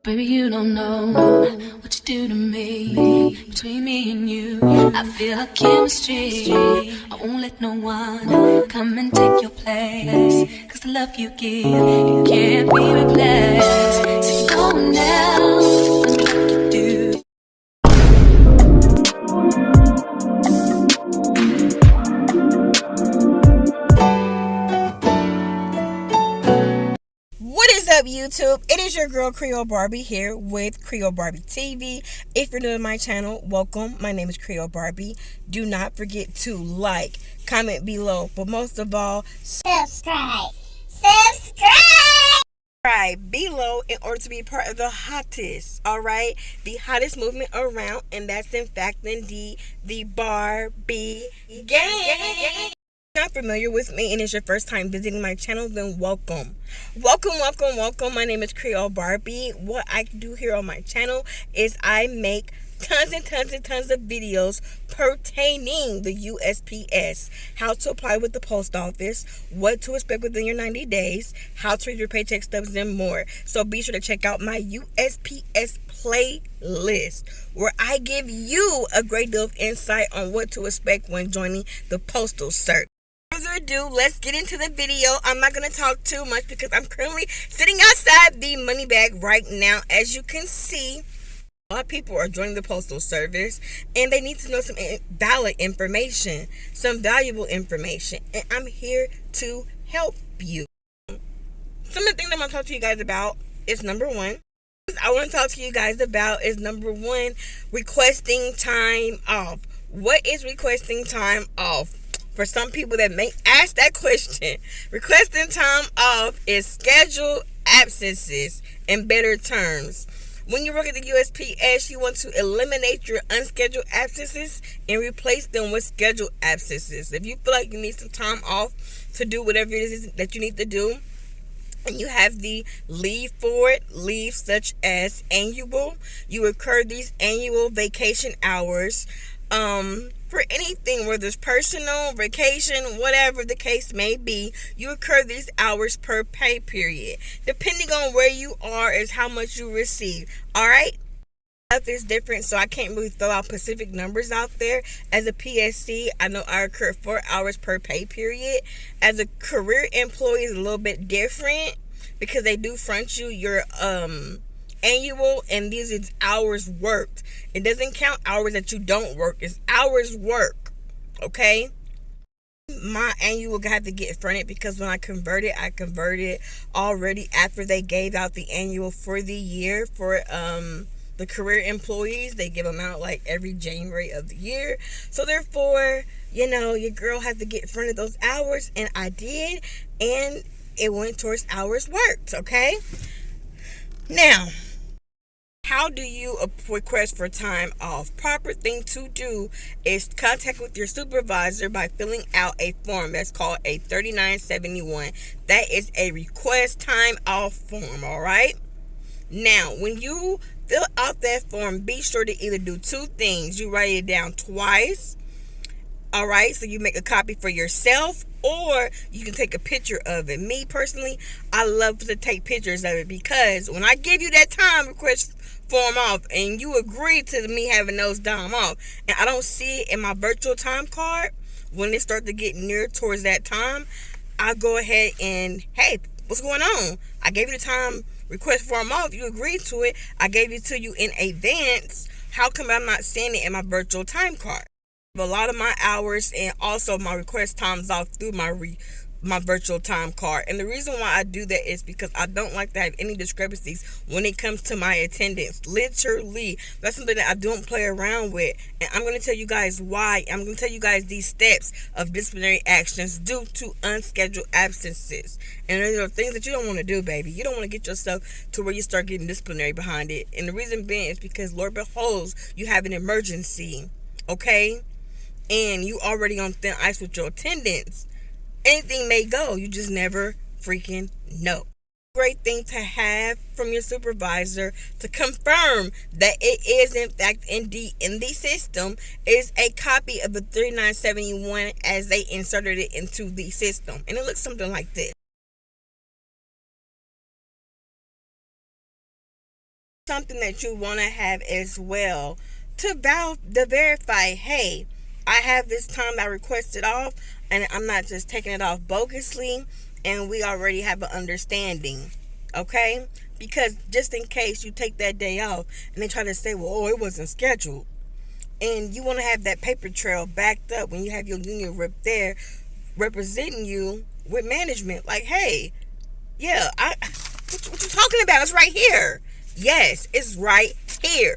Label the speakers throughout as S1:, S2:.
S1: Baby, you don't know what you do to me. Between me and you, I feel like chemistry. I won't let no one come and take your place. Cause the love you give, it can't be replaced. So go now, and what you do.
S2: What is up, YouTube? It is your girl Creole Barbie here with Creole Barbie TV. If you're new to my channel, welcome. My name is Creole Barbie. Do not forget to like, comment below, but most of all, subscribe below in order to be part of the hottest, alright? The hottest movement around, and that's in fact indeed the Barbie gang. Not familiar with me and it's your first time visiting my channel, then welcome. Welcome. My name is Creole Barbie. What I do here on my channel is I make tons of videos pertaining the USPS, how to apply with the post office, what to expect within your 90 days, how to read your paycheck stubs, and more. So be sure to check out my USPS playlist where I give you a great deal of insight on what to expect when joining the postal service. Without further ado, let's get into the video. I'm not going to talk too much because I'm currently sitting outside the money bag right now. As you can see, a lot of people are joining the postal service and they need to know some valid information, some valuable information, and I'm here to help you. Some of the things I'm going to talk to you guys about is number one, requesting time off. What is requesting time off? For some people that may ask that question, requesting time off is scheduled absences. In better terms, when you work at the USPS, you want to eliminate your unscheduled absences and replace them with scheduled absences. If you feel like you need some time off to do whatever it is that you need to do, and you have the leave for it, leave such as annual, you incur these annual vacation hours for anything, whether it's personal, vacation, whatever the case may be. You incur these hours per pay period. Depending on where you are is how much you receive. Alright? Stuff is different, so I can't really throw out specific numbers out there. As a PSC, I know I incur 4 hours per pay period. As a career employee, is a little bit different because they do front you your annual, and these is hours worked. It doesn't count hours that you don't work. It's hours work. Okay? My annual got to get fronted because when I converted already after they gave out the annual for the year for the career employees. They give them out like every January of the year. So therefore, your girl had to get fronted those hours, and I did, and it went towards hours worked. Okay? Now, how do you request for time off? Proper thing to do is contact with your supervisor by filling out a form that's called a 3971. That is a request time off form, all right? Now, when you fill out that form, be sure to either do two things. You write it down twice, all right? So you make a copy for yourself, or you can take a picture of it. Me, personally, I love to take pictures of it because when I give you that time request form off and you agree to me having those time off and I don't see it in my virtual time card, when it starts to get near towards that time, I go ahead and, hey, what's going on? I gave you the time request form off. You agreed to it. I gave it to you in advance. How come I'm not seeing it in my virtual time card? A lot of my hours and also my request times off through my virtual time card. And the reason why I do that is because I don't like to have any discrepancies when it comes to my attendance. Literally, that's something that I don't play around with. And I'm going to tell you guys why. I'm going to tell you guys these steps of disciplinary actions due to unscheduled absences. And there are things that you don't want to do, baby. You don't want to get yourself to where you start getting disciplinary behind it. And the reason being is because, Lord beholds, you have an emergency, okay? And you already on thin ice with your attendance. Anything may go. You just never freaking know. Great thing to have from your supervisor to confirm that it is in fact indeed in the system is a copy of the 3971 as they inserted it into the system. And it looks something like this. Something that you want to have as well to verify, hey, I have this time I requested off, and I'm not just taking it off bogusly, and we already have an understanding, okay? Because just in case you take that day off and they try to say, well, oh, it wasn't scheduled, and you want to have that paper trail backed up when you have your union rep there representing you with management, like, hey, yeah, what you talking about? It's right here. Yes, it's right here.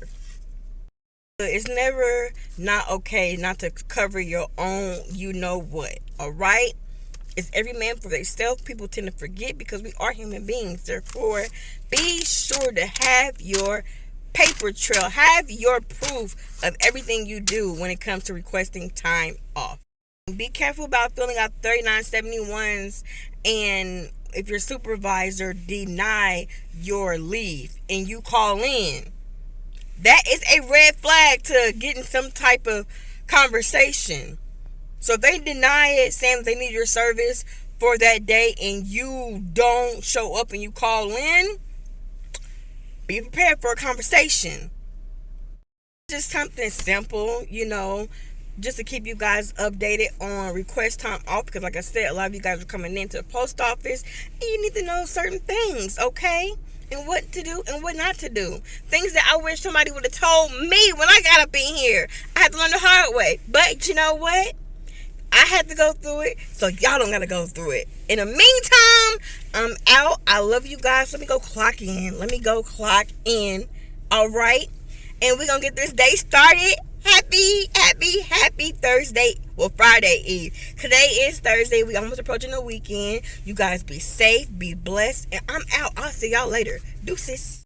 S2: It's never not okay not to cover your own you know what, all right? It's every man for themselves. People tend to forget because we are human beings. Therefore, be sure to have your paper trail, have your proof of everything you do when it comes to requesting time off. Be careful about filling out 3971s, and if your supervisor deny your leave and you call in, that is a red flag to getting some type of conversation. So if they deny it, saying they need your service for that day, and you don't show up and you call in, be prepared for a conversation. Just something simple, just to keep you guys updated on request time off, because like I said, a lot of you guys are coming into the post office and you need to know certain things, okay? And what to do and what not to do. Things that I wish somebody would have told me when I got up in here. I had to learn the hard way. But you know what? I had to go through it, so y'all don't got to go through it. In the meantime, I'm out. I love you guys. Let me go clock in. All right? And we're going to get this day started. Happy Thursday. Well, Friday Eve. Today is Thursday. We almost approaching the weekend. You guys be safe, be blessed, and I'm out. I'll see y'all later. Deuces.